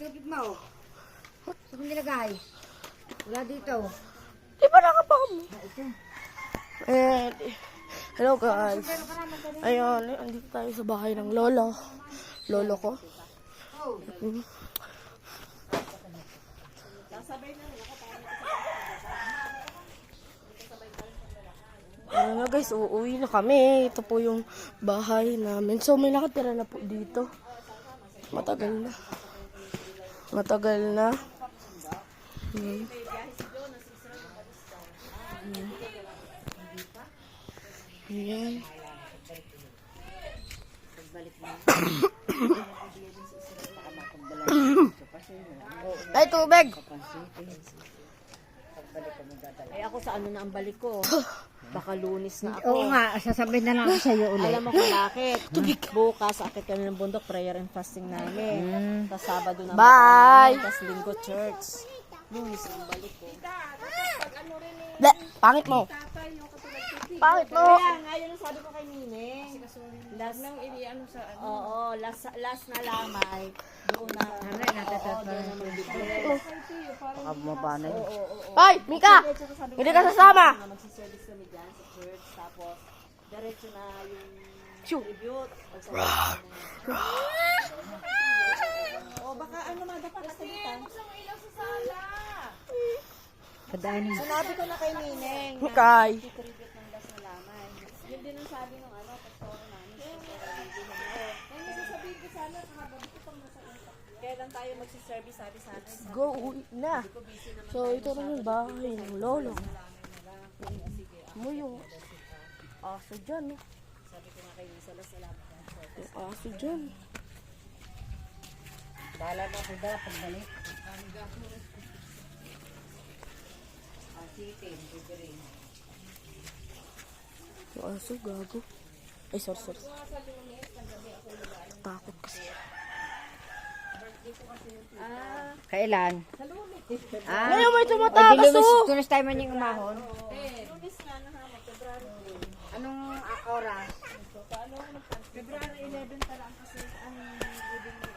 tubig mo. Saan nilagay? Wala dito. Di ba nakapam? Hello guys. Ayun, andito tayo sa bahay ng lolo. Lolo ko. Ano guys, uuwi na kami. Ito po yung bahay namin. So may nakatira na po dito. Matagal na. Matagal na. Ayan. Ay, tubig! Eh ako sa ano na ang balik ko. Baka Lunes na ako. Oo nga, sasabihin na lang ako sa'yo ulit. Alam mo kung bakit? Bukas akit kami ng bundok, prayer and fasting namin. Tapos Sabado na Bye! Tapos Linggo church. Lunes ang balik ko. Ble, pangit mo. Pangit mo. Kaya nga, yun ang sabi ko kay Nine. Last nang iniano sa ano. Oo, last na lamay. Doon na. Oo, doon na magbibigay. Baka bumaba na yun. Hoy, Mika! Hindi ka sasama! Magsiservice kami dyan sa church. Tapos, diretso na yung Shoo. tribute. O, baka ano dapat kasalitan. Padanin. Sinabi ko na kay Nineng. Kay. Tribute ng last na lamay. Yun din ang sabi ng pastor namin. Kaya nasasabihin ko sana, kahabang ko pang nasa impact. Kailan tayo magsiservice, sabi sana. Go, uwi na. So, ito na yung bahay ng lolo. Mo yung aso dyan. Sabi ko nga kay Nisa, last na lamay. Yung aso dyan. Bahala na ako daw pagbalik. Yung aso, gago. Ay, sorry. Takot kasi. Kailan? Ngayon may tumatakas oh! Tunas tayo man yung umahon. Anong oras? February 11 pa lang kasi ang giving mo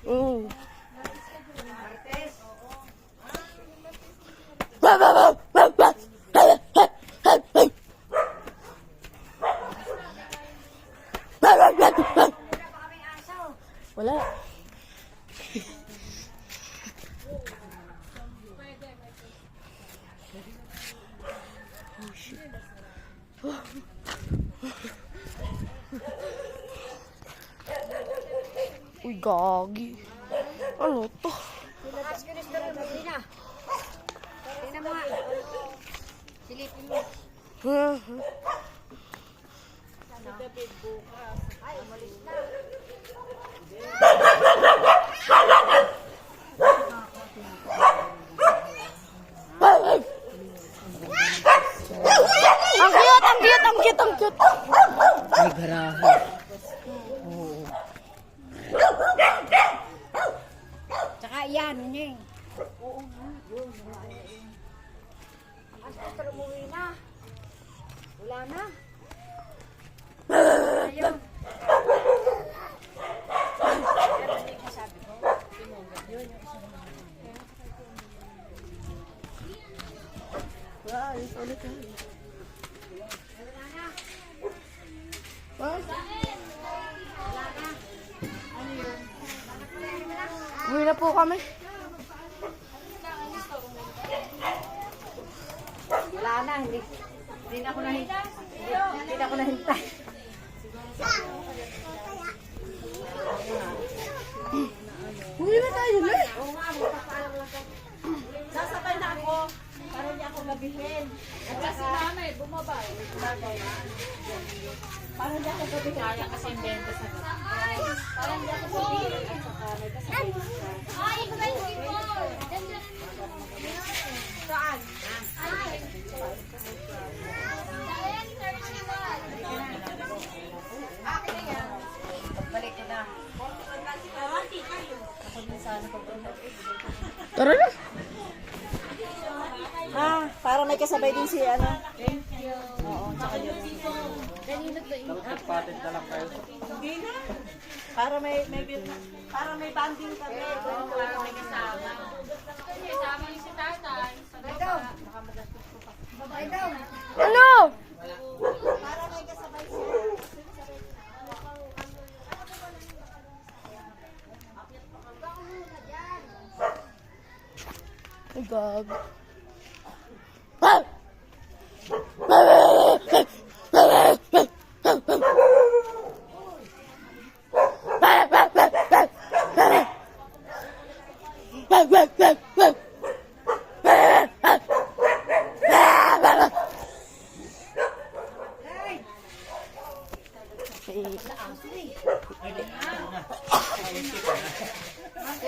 Mm. Wala. Oh shit. Uy, gagi. Ano to? Bukas ko rin pero hindi na. Tingnan mo nga. Silipin mo. Ay, umalis na. Ang cute. Ay, garahe. Oo. Tsaka yan, yun. Oo nga, yun. Ang pastor umuwi na. Wala na. Ayun. Ayos ulit. What? Uwi na po kami. Wala na, hindi na ako nahintay. Hindi na ako nahintay. Uwi na tayo na. Sasabay na ako para hindi ako gabihin. At kasi mama bumaba para hindi ako gabihin. Kaya kasi invento sa para hindi ako gabihin. At saka may kasabay ka. Ay, ito ba yung people? Saan? Balik ko na. Tara na. Para may kasabay din si ano. Oo, tsaka yun. Kanina to. Patent na lang kayo. Para may para may banding kami. Para may kasama. Kasama niyo si tatay. Ikaw. Babae daw. Ano? Para may kasabay siya. Ay, gag.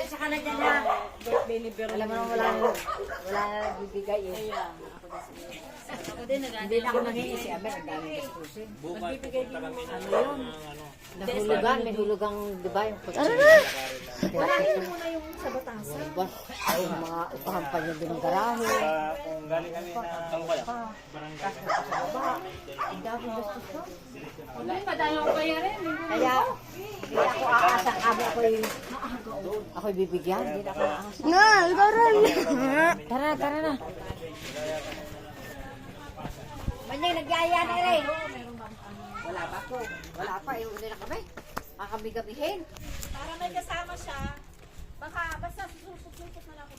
Sa ka na dyan na. Alam mo naman wala na nagbibigay eh. Hindi na ako nanghihingi si Abel. Ang daming gastusin. Ano yun? Nahulugan. May hulugang, di ba? Yung Tara na! Marami muna yung sa batasan. Yung mga upahan pa niya din ng garahe. Kung galing kami na Tangwala, barangay. Ang daming gastos ko. Wala pa tayo bayarin. Kaya, hindi ako aasa. Ako'y bibigyan. Hindi na ako aasa. Na, ikaran! Tara, tara na. Manyay, nagyaya na rin. Wala pa ko. Wala pa. Iuli na kami. Makakabigabihin. Para may kasama siya. Baka basta susuplikot na lang ako.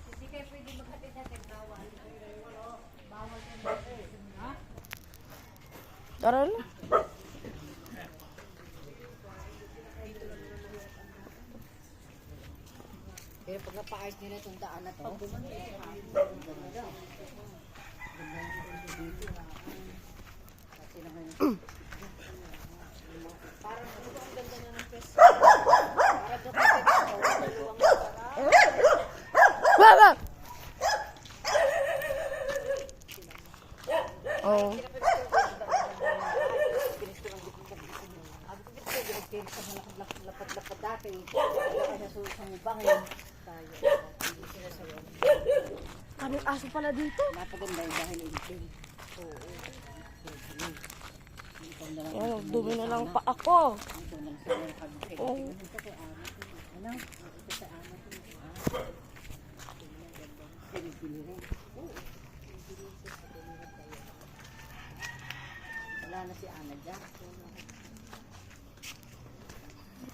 Hindi kayo pwede maghatid natin. Bawal. Tara na. Pero pag napaayos nila itong daan na to, Baba! Oh. lapad-lapad dati. Wala ka sa bangin. Kaming aso pala dito. Napaganda yung dahil itin. Yan, dumi na lang pa ako. Oh. Wala na si Ana dyan.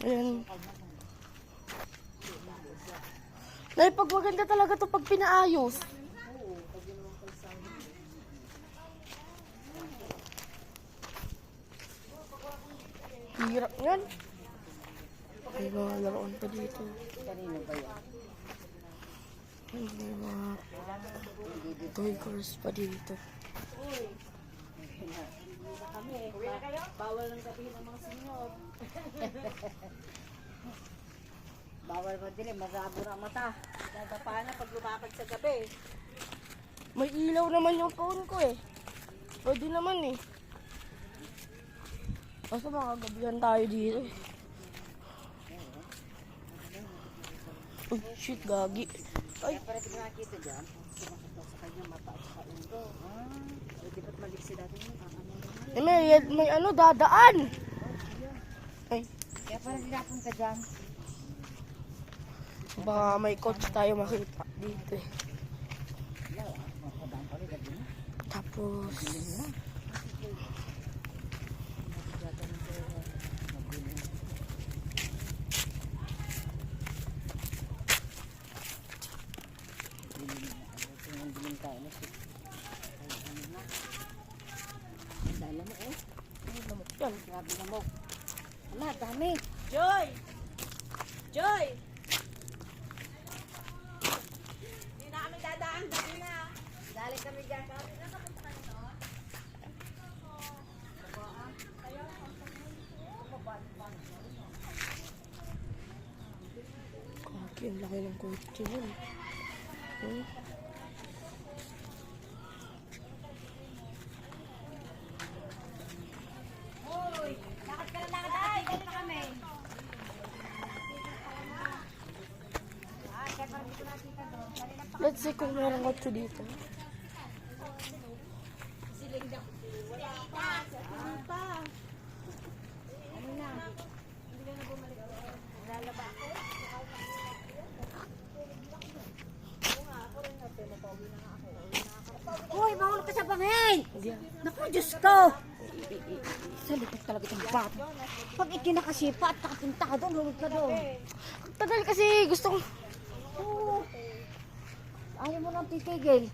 Ayan. Nay, pag maganda talaga to pag pinaayos. Hirap yan. May mga laruan pa dito. Kanino ba yan? May mga toy cars pa dito. Bawal ng gabi ng mga senyor. Bawal ba din, marabo na ang mata. Dadapa na pag lumakad sa gabi. May ilaw naman yung phone ko eh. Pwede naman eh. Basta makagabihan tayo dito eh. Oh shit, gagi. Ay, Kaya parang nakakita dyan, sumakot sa kanyang mata at sa ulo. Pwede ba't maliksi natin yun? may ano, dadaan. Ay, Kaya parang dinapon ka dyan. baka may coach tayo makita dito eh. Tapos, Dala mo eh. yan. Grabe na mo. Wala, dami. Joy! Joy! Hindi na kami dadaan. Dami na. Dali kami dyan. Kaki, ang laki ng kotse yun. Hmm? Lakad ka na lakad. Ay, dali na kami. Let's see kung meron kotse dito. Siling daw. Wala. Diyos ko! Sa likod talaga itong bata. Pag ikinakasipa at nakapunta ka doon, hulog ka doon. Ang tagal kasi gusto ko. Oo. Ayaw mo nang titigil.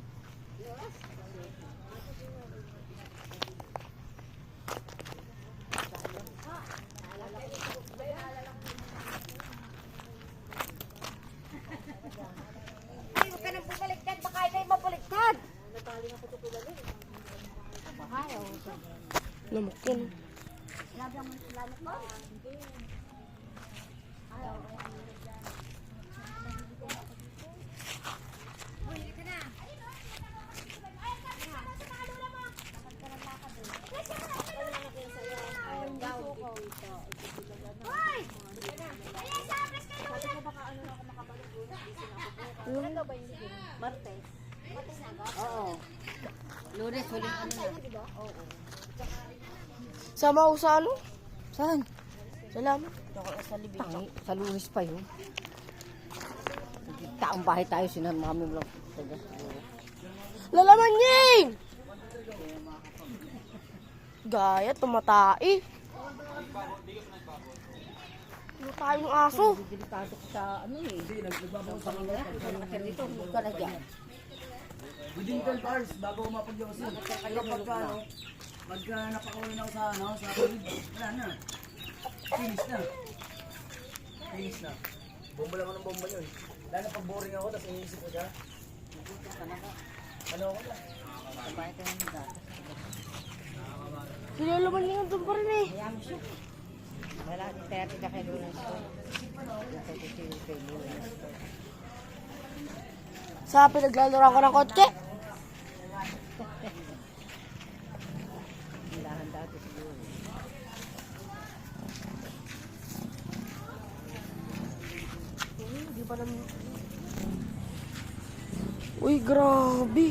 Ay, huwag ka nang bumaliktad. Baka ikaw yung mabaliktad. Baka ayaw. Lamok yan. Sinabi ang lanok mo? Oo. Lunes, huling ano na. Oo. Sama ako sa ano? Saan? Salamat. Ako sa libing. Tangi, sa Lunes pa yun. Taong bahay tayo, sinamami mo lang. Lalaman Ying! Gaya, tumatai. Tumatay yung aso. Delikado ko sa ano eh. Hindi, nagbabaw sa mga yan. Dito, huwag ka na dyan. Within 12 hours bago mapag-yosin. Pero pagka ano, pagka napakawin ako sa ano, sa COVID, wala na. Finish na. Finish na. Bomba lang ako ng bomba yun. Dahil na pag boring ako, tapos iniisip ko siya. Ano ako lang? Sabay tayo ng dati. Sinalaman niya doon pa rin eh. Kaya mo siya. Wala, therapy na kay Lunes ko. Kay Lunes ko. Sa pinaglalaro ko ng kotse. Hilahan dati siguro. Hindi pa naman. Uy, grabe.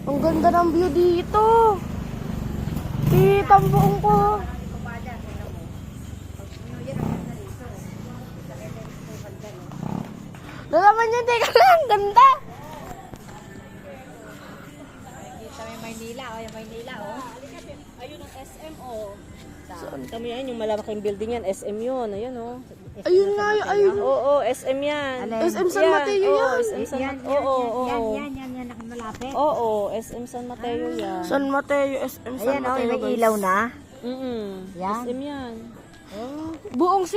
Ang ganda ng view dito. Kita ang buong ko. Lalaman niya, teka lang, ganda. Kita may Maynila, o yung Maynila, o. Ayun ang SM, oh. Saan? Kami yan, yung malalaking building yan, SM yun. Ayan, oh. Ayun nga, ayun. Oo, SM yan. SM San Mateo Oo, yan. SM San Yan, Mateo. Oo, yan, malapit. Oo, SM San Mateo yan. San Mateo, SM San Ayan, o, Mateo, may guys. ilaw na. Yan. SM yan. Buong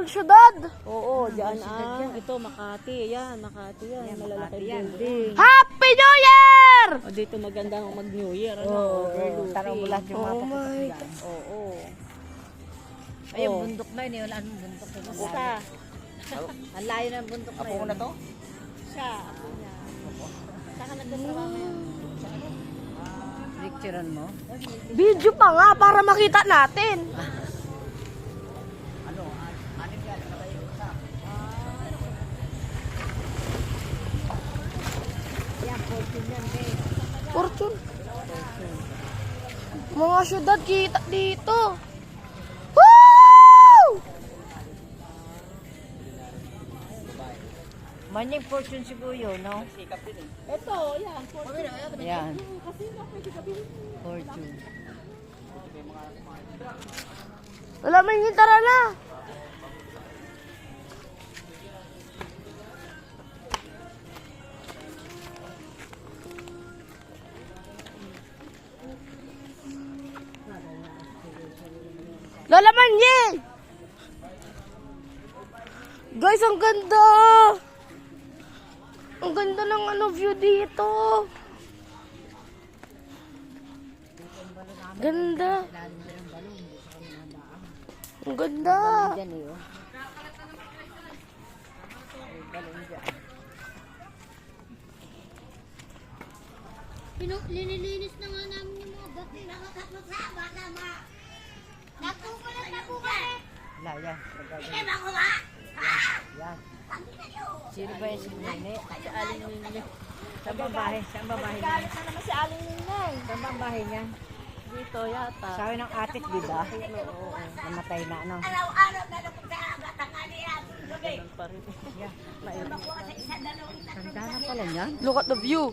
syudad. Oo, diyan ang ito, Makati. Yan, Makati yan. Malalaking building. Happy New Year! O, dito maganda ang mag-New Year. Ano? Oo, Overlooking. tanaw mo lahat yung mga Oh paputok my dyan. Oo. Ay, yung Oo. bundok na yun, wala nang bundok na yun. Basta. Ang layo ng bundok na Apo yun. ko na to? Siya. Ako niya. Saka nagtatrabaho yan. Picturean mo. Video pa nga para makita natin. Yan, fortune yan, babe. Fortune. Mga syudad kita dito. Woo! Manyang fortune siguro yun, no? Ito, yan. Yan. Fortune. Wala man yung tara na. Lola Manye! Guys, ang ganda! Ang ganda ng ano view dito. Ganda. Ang ganda. Yan, eh, oh. Balon dyan. Linilinis na nga namin yung mga bati. Nakakapasama na nakukulat na kukulat. Wala, yan. Hindi ba kuha? Yan. Sino ba yung si Nene? Si Aling Nene. Saan ba bahay? Saan ba bahay niya? Galit na naman si Aling Ninay. Saan ba ang bahay niya? Dito yata. Sabi ng atit, di ba? Oo. Namatay na, ano? Araw-araw na napagkakabat ang kanila. Ganun pa rin. Tanda na pala niyan. Look at the view.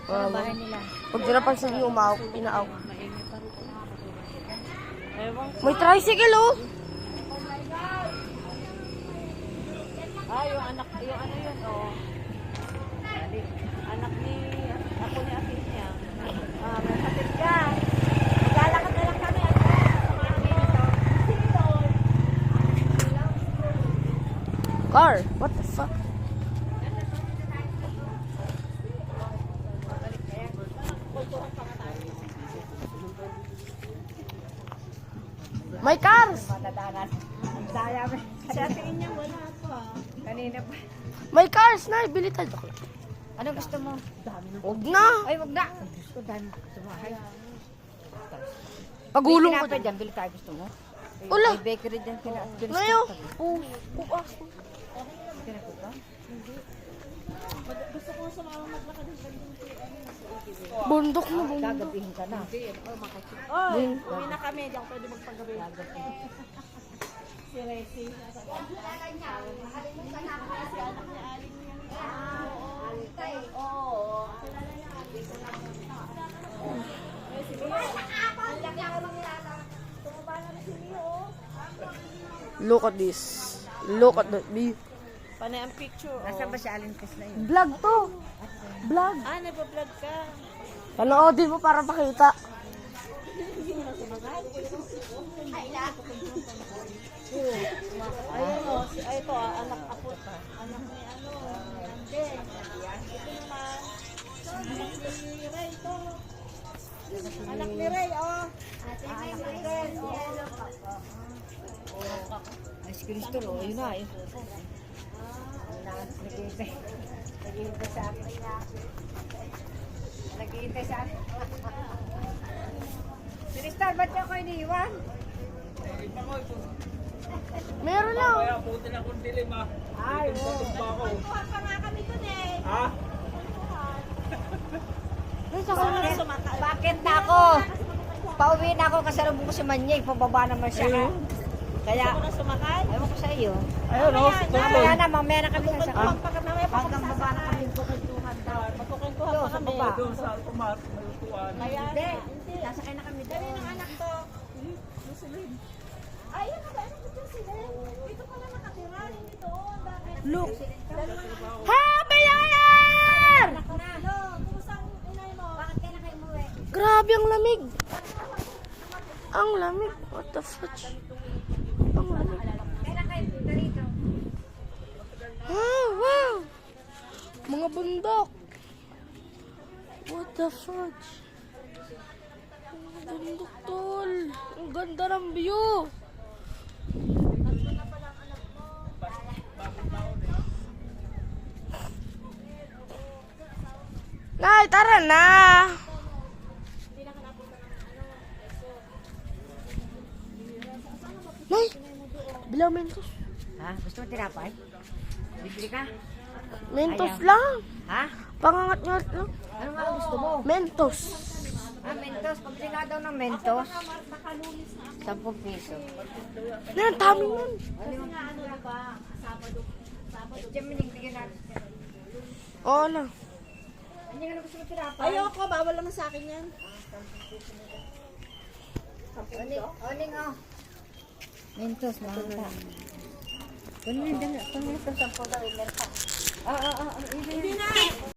Bahay nila. Pag dinapansin niyo, pinaaw. Ewan. May tricycle, oh. Yung anak, yung ano yun, oh. Anak ni, ako ni Akin niya. May kapit ka. Maglalakad na lang kami. Car, what the fuck? May cars! Matatagan. Saya mo. Si Akin niya, wala pa. Kanina pa. May cars na, bili tayo. Ano gusto mo? Huwag na. Ay, wag na. Gusto dami sa bahay. Pagulong ko. Pinapay dyan, bili tayo gusto mo. Ula. May bakery dyan. Ngayon. Puas. Gusto ko sumama maglakad ng ganyan si Bundok na bundok. Gagabihin ka na. Oy, uwi na kami. Diyan pwede magpagabi. Si Resi. Oo. Look at this. Look at that view. Panay ang picture. Nasaan ba si Alin Chris na yun? Vlog to. Vlog. Nagpa-vlog ka. Panoodin mo para pakita. Ayun o. Ay, ito anak apo. Anak ni ano. Ande. Ito naman. Si Ray to. Anak ni Ray, oh. Anak ni Ray, Ay, si Crystal, oh, yun na. Naghihintay. Naghihintay sa akin niya. Naghihintay sa akin. Si Crystal, ba't niya ako iniiwan? Meron lang. Kaya puti na kung dilim ah. Ay, oo. Kuha pa nga kami dun eh. Ha? Bakit na ako? Pauwi na ako kasi rubong ko si Manyeng. Pababa naman siya. Kaya, Ako na sumakay. ayaw ko sa iyo. Ayun oh. Mamaya na kami sasakay. Hanggang baba na kami. Magkukuntuhan pa kami. baba. Doon sa Alpamar, may utuan. Kaya Hindi, sasakay na kami Dali doon. ng anak to. Lusilin. Ayun na ba? Ano ba sila? Dito pala nakatira. Hindi doon. Bakit? Look. Dalawa- Happy New Year! Ano? Kusang inay mo? Bakit kayo na kayo umuwi? Grabe ang lamig. Ang lamig. What the fudge? Ang lamig. Kaya na kayo dito. Ah, wow. Mga bundok. What the fudge? Ang bundok, tol. Ang ganda ng view. Nay, tara na. Nay, bilang mentos. Ha? Gusto mo tinapay? Bibili ka? Mentos Ayaw. lang. Ha? Pangangat-ngat lang. Ano nga gusto mo? Mentos. Mentos. Pabili nga daw ng Mentos. 10 piso. Yan, tami nun. Diyan mo bigyan natin. Oo na. Hindi nga na gusto mo tinapay. Ayoko. Bawal naman sa akin yan. Oning, oh. Mentos, mahal. Kunin mo yung dala. Kunin mo yung 10 daw. Meron pa. Hindi na.